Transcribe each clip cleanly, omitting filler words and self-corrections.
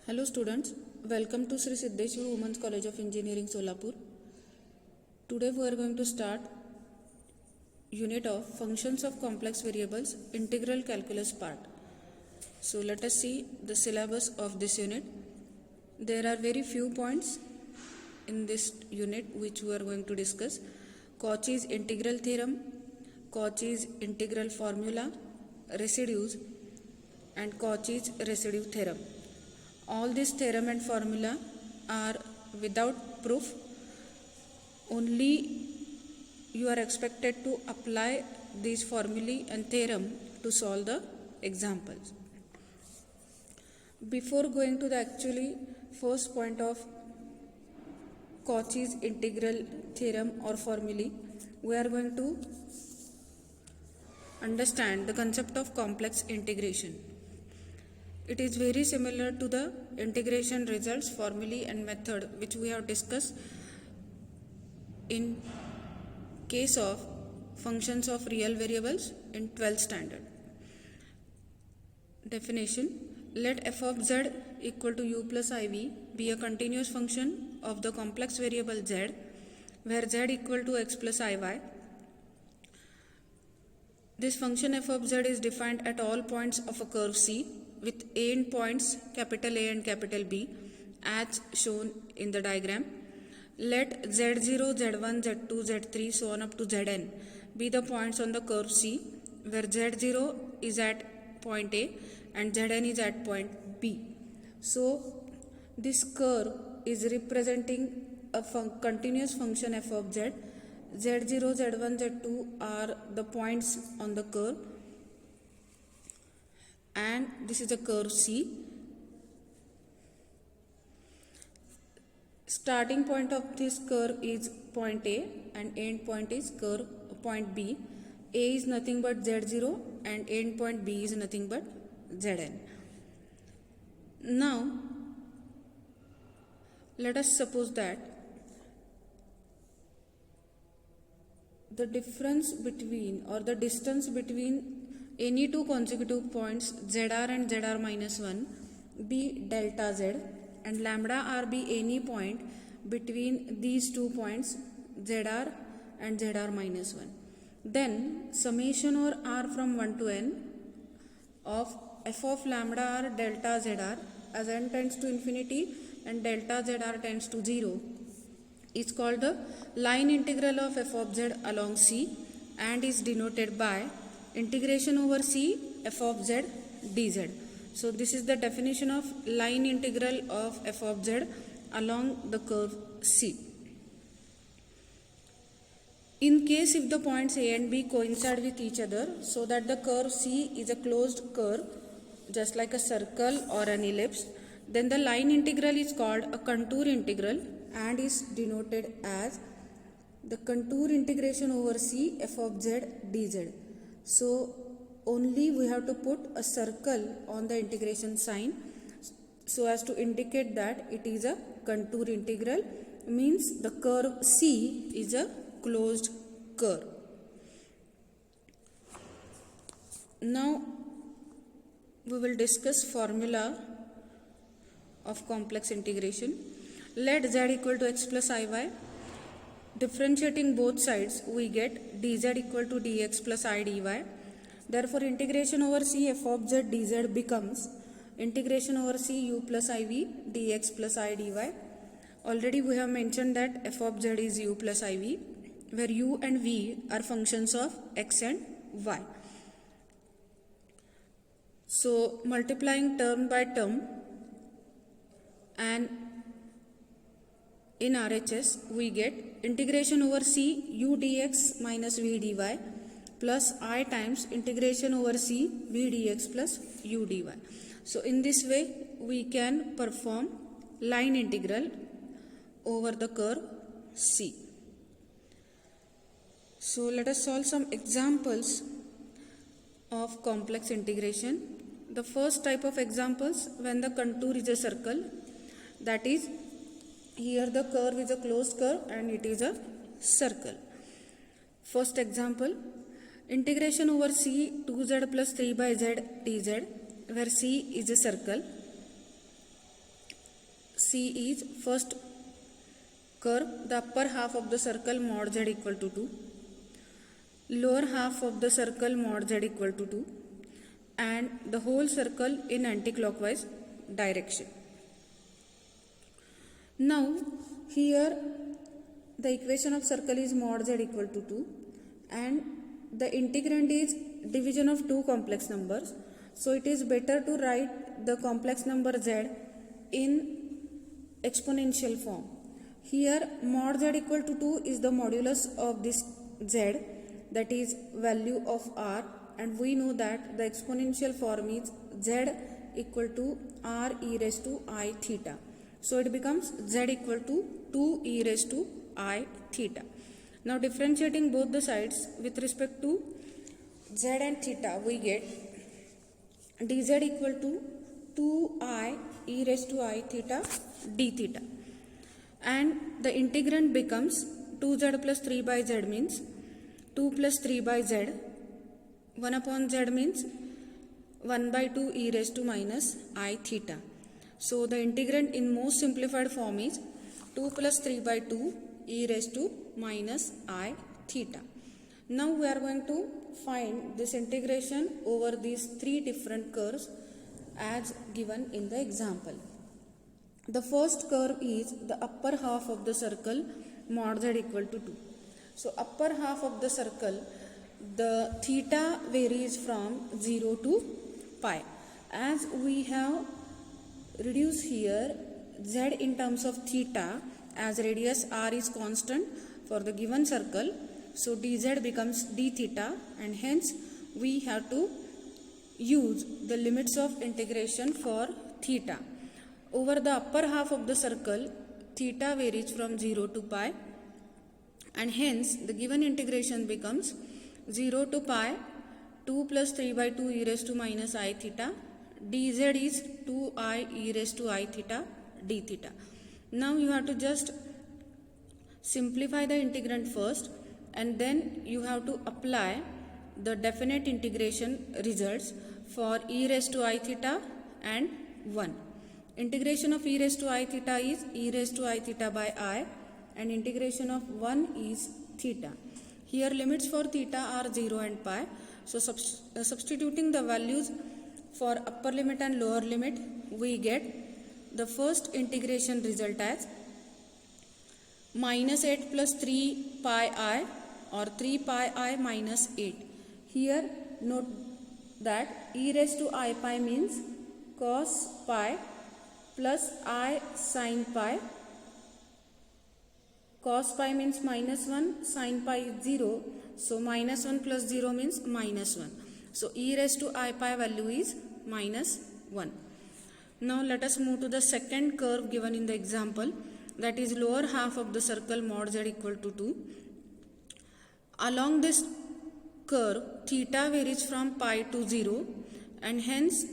Hello students, welcome to Sri Siddheshwar Women's College of Engineering Solapur. Today we are going to start unit of functions of complex variables integral calculus part. So let us see the syllabus of this unit. There are very few points in this unit which we are going to discuss. Cauchy's integral theorem, Cauchy's integral formula, residues and Cauchy's residue theorem. All this theorem and formula are without proof. Only you are expected to apply these formulae and theorem to solve the examples. Before going to the actually first point of Cauchy's integral theorem or formulae, we are going to understand the concept of complex integration. It is very similar to the integration results, formulae and method which we have discussed in case of functions of real variables in 12th standard. Definition: let f of z equal to u plus iv be a continuous function of the complex variable z, where z equal to x plus iy. This function f of z is defined at all points of a curve C with a endpoints capital A and capital B as shown in the diagram. Let z0, z1, z2, z3 so on up to zn be the points on the curve C, where z0 is at point A and zn is at point B. So this curve is representing a continuous function f of z. z0, z1, z2 are the points on the curve, and this is the curve C. Starting point of this curve is point A and end point is curve point B. A is nothing but z0 and end point B is nothing but zn. Now let us suppose that the difference between or the distance between any two consecutive points zr and zr minus 1 be delta z and lambda r be any point between these 2 points zr and zr minus 1. Then summation over r from 1 to n of f of lambda r delta zr as n tends to infinity and delta zr tends to 0 is called the line integral of f of z along C and is denoted by integration over C f of z dz. So this is the definition of line integral of f of z along the curve C. In case if the points A and B coincide with each other so that the curve C is a closed curve just like a circle or an ellipse, then the line integral is called a contour integral and is denoted as the contour integration over C f of z dz. So only we have to put a circle on the integration sign so as to indicate that it is a contour integral, means the curve C is a closed curve. Now we will discuss formula of complex integration. Let z equal to x plus iy. Differentiating both sides we get dz equal to dx plus I dy. Therefore integration over C f of z dz becomes integration over C u plus iv dx plus I dy. Already we have mentioned that f of z is u plus iv, where u and v are functions of x and y. So multiplying term by term, and in RHS we get integration over C u dx minus v dy plus I times integration over C v dx plus u dy. So in this way we can perform line integral over the curve C. So let us solve some examples of complex integration. The first type of examples, when the contour is a circle, that is here the curve is a closed curve and it is a circle. First example, integration over C 2z plus 3 by z dz, where C is a circle. C is first curve, the upper half of the circle mod z equal to 2, lower half of the circle mod z equal to 2, and the whole circle in anti-clockwise direction. Now here the equation of circle is mod z equal to 2 and the integrand is division of two complex numbers. So it is better to write the complex number z in exponential form. Here mod z equal to 2 is the modulus of this z, that is value of r, and we know that the exponential form is z equal to r e raised to I theta. So it becomes z equal to 2 e raised to I theta. Now differentiating both the sides with respect to z and theta, we get dz equal to 2I e raised to I theta d theta, and the integrand becomes 2z plus 3 by z means 2 plus 3 by z, 1 upon z means 1 by 2 e raised to minus I theta. So the integrand in most simplified form is 2 plus 3 by 2 e raised to minus I theta. Now we are going to find this integration over these three different curves as given in the example. The first curve is the upper half of the circle mod z equal to 2. So upper half of the circle, the theta varies from 0 to pi. As we have reduced here z in terms of theta, as radius r is constant for the given circle, so dz becomes d theta, and hence we have to use the limits of integration for theta. Over the upper half of the circle, theta varies from 0 to pi, and hence the given integration becomes 0 to pi 2 plus 3 by 2 e raised to minus I theta, dz is 2I e raised to I theta d theta. Now you have to just simplify the integrand first, and then you have to apply the definite integration results for e raised to I theta and 1. Integration of e raised to I theta is e raised to I theta by I, and integration of 1 is theta. Here limits for theta are 0 and pi. So substituting the values for upper limit and lower limit, we get the first integration result as minus 8 plus 3 pi I, or 3 pi I minus 8. Here note that e raised to I pi means cos pi plus I sin pi. Cos pi means minus 1, sin pi is 0, so minus 1 plus 0 means minus 1. So e raised to I pi value is minus 1. Now let us move to the second curve given in the example, that is lower half of the circle mod z equal to 2. Along this curve, theta varies from pi to 0, and hence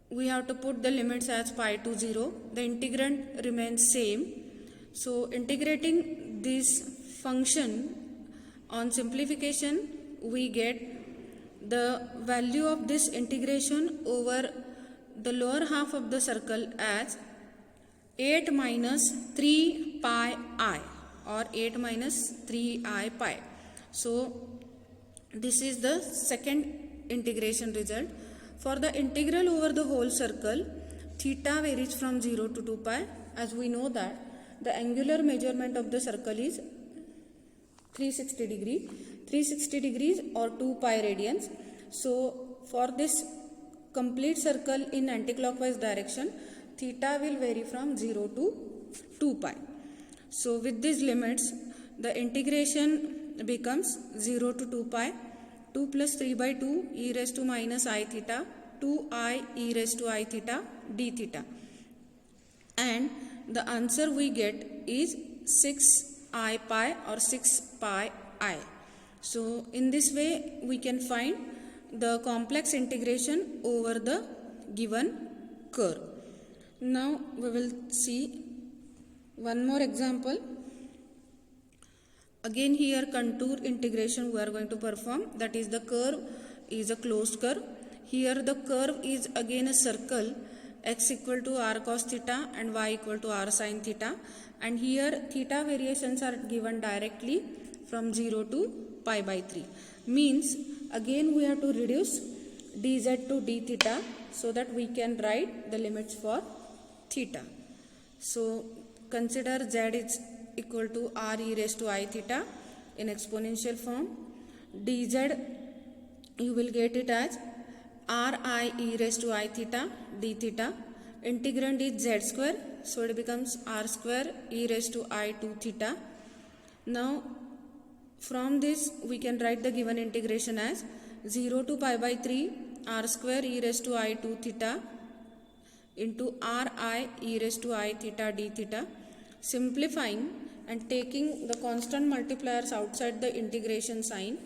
we have to put the limits as pi to 0. The integrand remains same. So integrating this function on simplification, we get the value of this integration over the lower half of the circle as 8 minus 3 pi I, or 8 minus 3 I pi. So this is the second integration result. For the integral over the whole circle, theta varies from 0 to 2 pi, as we know that the angular measurement of the circle is 360 degrees or 2 pi radians. So for this complete circle in anticlockwise direction, theta will vary from 0 to 2 pi. So with these limits, the integration becomes 0 to 2 pi, 2 plus 3 by 2 e raised to minus I theta, 2I e raised to I theta d theta. And the answer we get is 6I pi, or 6 pi I. So in this way we can find the complex integration over the given curve. Now we will see one more example. Again here contour integration we are going to perform, that is the curve is a closed curve. Here the curve is again a circle x equal to r cos theta and y equal to r sin theta, and here theta variations are given directly from 0 to pi by 3. Means again we have to reduce dz to d theta so that we can write the limits for theta. So consider z is equal to r e raised to I theta in exponential form. Dz you will get it as r I e raised to I theta d theta. Integrand is z square, so it becomes r square e raised to I 2 theta. Now from this we can write the given integration as 0 to pi by 3 r square e raised to I 2 theta into r I e raised to I theta d theta. Simplifying and taking the constant multipliers outside the integration sign,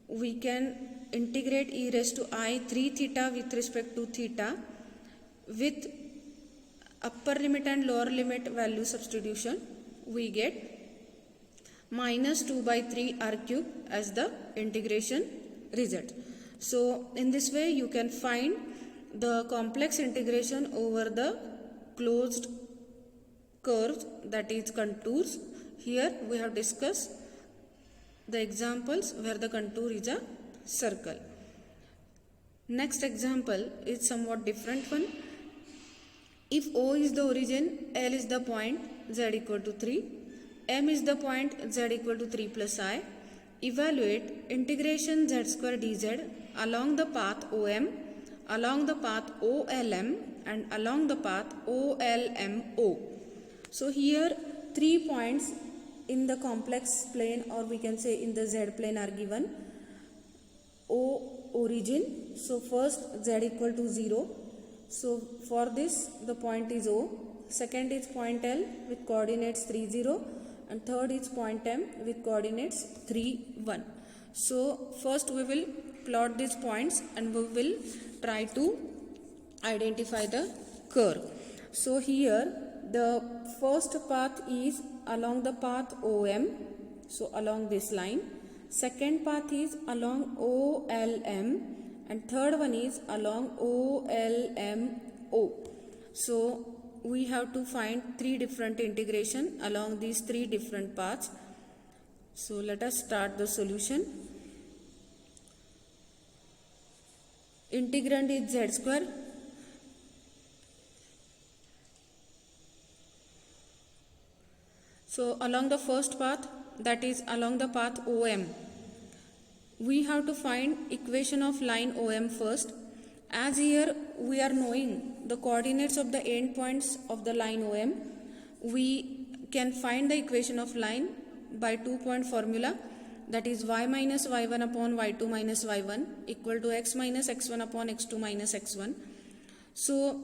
we can integrate e raised to I 3 theta with respect to theta with upper limit and lower limit value substitution. We get minus 2 by 3 r cube as the integration result. So in this way you can find the complex integration over the closed curves, that is contours. Here we have discussed the examples where the contour is a circle. Next example is somewhat different one. If O is the origin, L is the point, Z equal to 3, M is the point, Z equal to 3 plus I, evaluate integration Z square dz along the path OM, along the path OLM and along the path OLMO. So here 3 points in the complex plane, or we can say in the Z plane, are given. O origin, so first Z equal to 0. So for this the point is O, second is point L with coordinates 3 0, and third is point M with coordinates 3 1. So first we will plot these points and we will try to identify the curve. So here the first path is along the path OM, so along this line. Second path is along OLM, and third one is along OLMO. So we have to find 3 different integration along these 3 different paths. So let us start the solution. Integrand is Z square. So along the first path, that is along the path OM, we have to find equation of line OM first. As here we are knowing the coordinates of the endpoints of the line OM, we can find the equation of line by 2-point formula, that is y minus y1 upon y2 minus y1 equal to x minus x1 upon x2 minus x1. So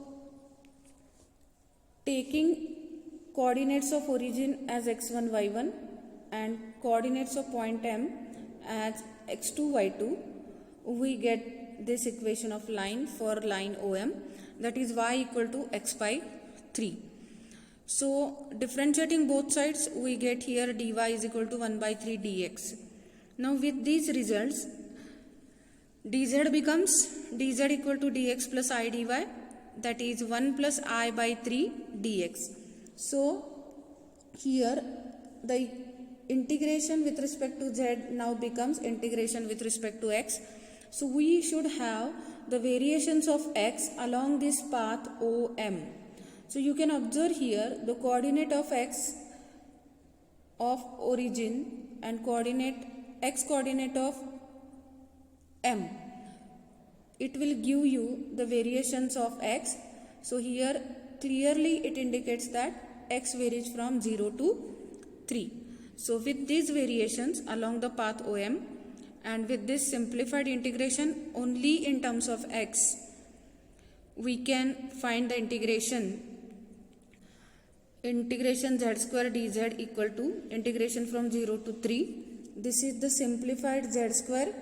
taking coordinates of origin as x1 y1 and coordinates of point M as x2 y2, we get this equation of line for line OM, that is y equal to x by 3. So differentiating both sides, we get here dy is equal to 1 by 3 dx. Now with these results, dz becomes dz equal to dx plus I dy, that is 1 plus I by 3 dx. So here the integration with respect to z now becomes integration with respect to x. So we should have the variations of x along this path OM. So you can observe here the coordinate of x of origin and coordinate x coordinate of M. It will give you the variations of x. So here clearly it indicates that x varies from 0 to 3. So with these variations along the path OM and with this simplified integration only in terms of x, we can find the integration z square dz equal to integration from 0 to 3. This is the simplified z square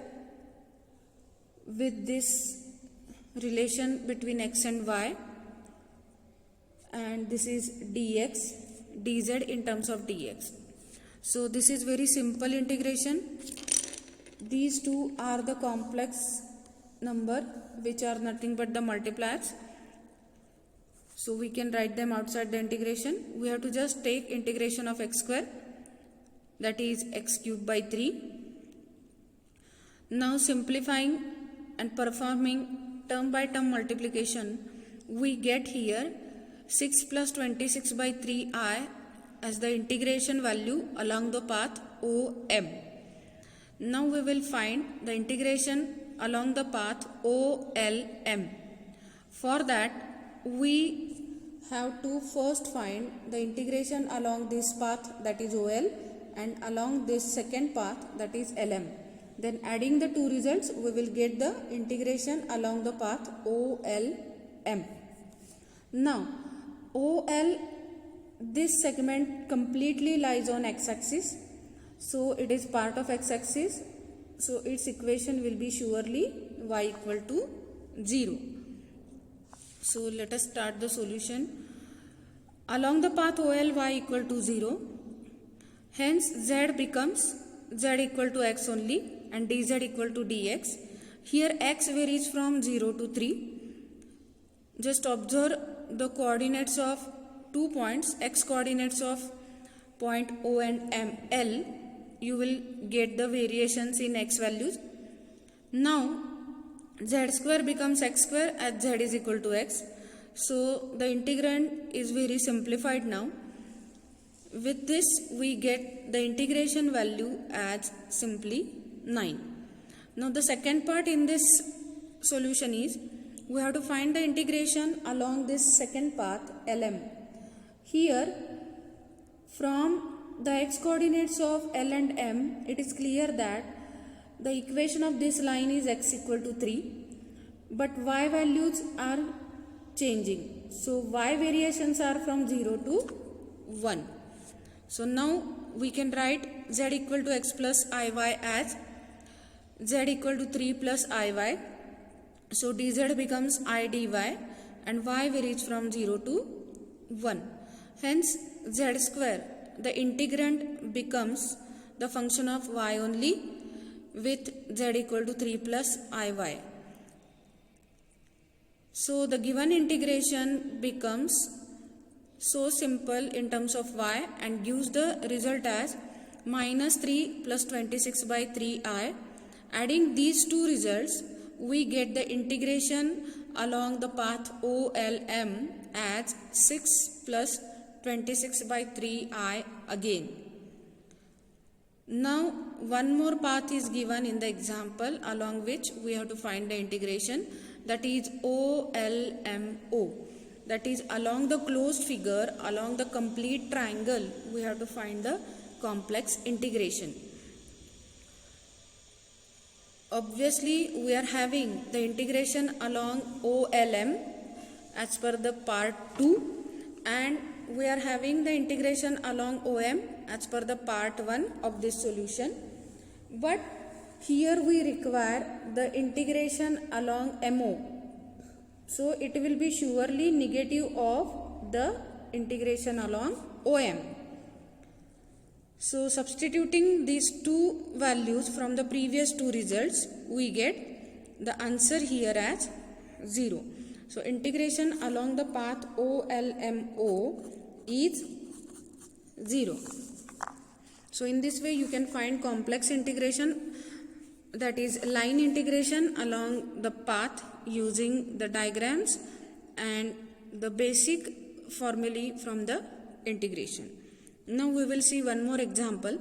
with this relation between x and y, and this is dx, dz in terms of dx. So this is very simple integration. These two are the complex number which are nothing but the multipliers. So we can write them outside the integration. We have to just take integration of x square, that is x cubed by 3. Now simplifying and performing term by term multiplication, we get here 6 plus 26 by 3i as the integration value along the path OM. Now we will find the integration along the path OLM. For that, we have to first find the integration along this path, that is OL, and along this second path, that is LM. Then adding the two results, we will get the integration along the path OLM. Now, OL, this segment completely lies on x-axis. So it is part of x-axis. So its equation will be surely y equal to 0. So let us start the solution. Along the path OL, y equal to 0. Hence z becomes z equal to x only and dz equal to dx. Here x varies from 0 to 3. Just observe the coordinates of 2 points, x coordinates of point O and L. You will get the variations in x values. Now z square becomes x square as z is equal to x. So the integrand is very simplified now. With this we get the integration value as simply 9. Now the second part in this solution is we have to find the integration along this second path LM. Here from the x coordinates of L and M, it is clear that the equation of this line is x equal to 3, but y values are changing. So y variations are from 0 to 1. So now we can write z equal to x plus iy as z equal to 3 plus iy. So dz becomes I dy and y varies from 0 to 1. Hence z square, the integrand becomes the function of y only with z equal to 3 plus iy. So the given integration becomes so simple in terms of y and gives the result as minus 3 plus 26 by 3i. Adding these two results, we get the integration along the path OLM as 6 plus 26 by 3i again. Now one more path is given in the example along which we have to find the integration, that is OLMO. That is along the closed figure, along the complete triangle, we have to find the complex integration. Obviously, we are having the integration along OLM as per the part 2 and we are having the integration along OM as per the part 1 of this solution. But here we require the integration along MO. So it will be surely negative of the integration along OM. So substituting these two values from the previous two results, we get the answer here as 0. So integration along the path OLMO is 0. So in this way you can find complex integration, that is line integration along the path using the diagrams and the basic formulae from the integration. Now we will see one more example.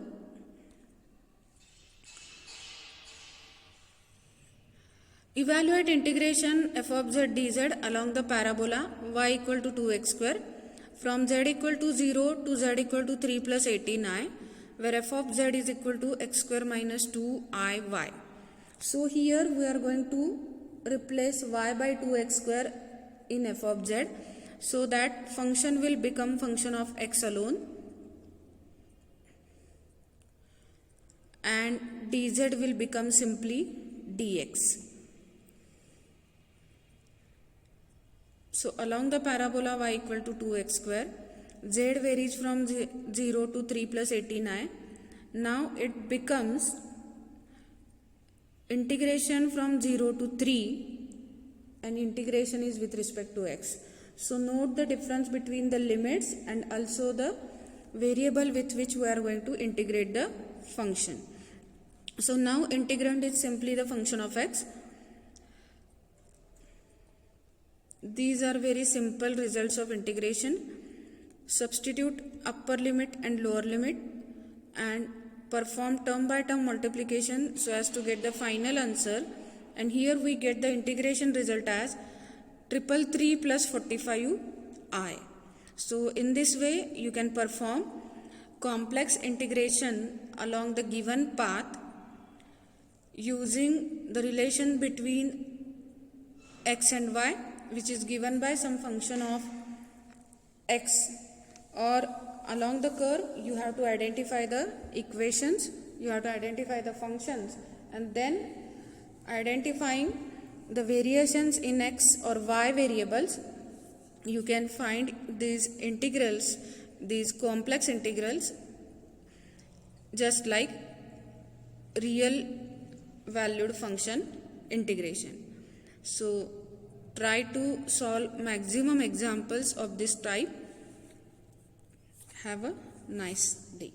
Evaluate integration f of z dz along the parabola y equal to 2x square from z equal to 0 to z equal to 3 plus 18i, where f of z is equal to x square minus 2iy. So here we are going to replace y by 2x square in f of z, so that function will become function of x alone and dz will become simply dx. So along the parabola y equal to 2x square, z varies from 0 to 3 plus 18i. Now it becomes integration from 0 to 3 and integration is with respect to x. So note the difference between the limits and also the variable with which we are going to integrate the function. So now integrand is simply the function of x. These are very simple results of integration. Substitute upper limit and lower limit and perform term by term multiplication so as to get the final answer. And here we get the integration result as 333 plus 45i. So in this way you can perform complex integration along the given path using the relation between x and y, which is given by some function of x, or along the curve you have to identify the equations, you have to identify the functions, and then identifying the variations in x or y variables, you can find these integrals, these complex integrals, just like real valued function integration. So try to solve maximum examples of this type. Have a nice day.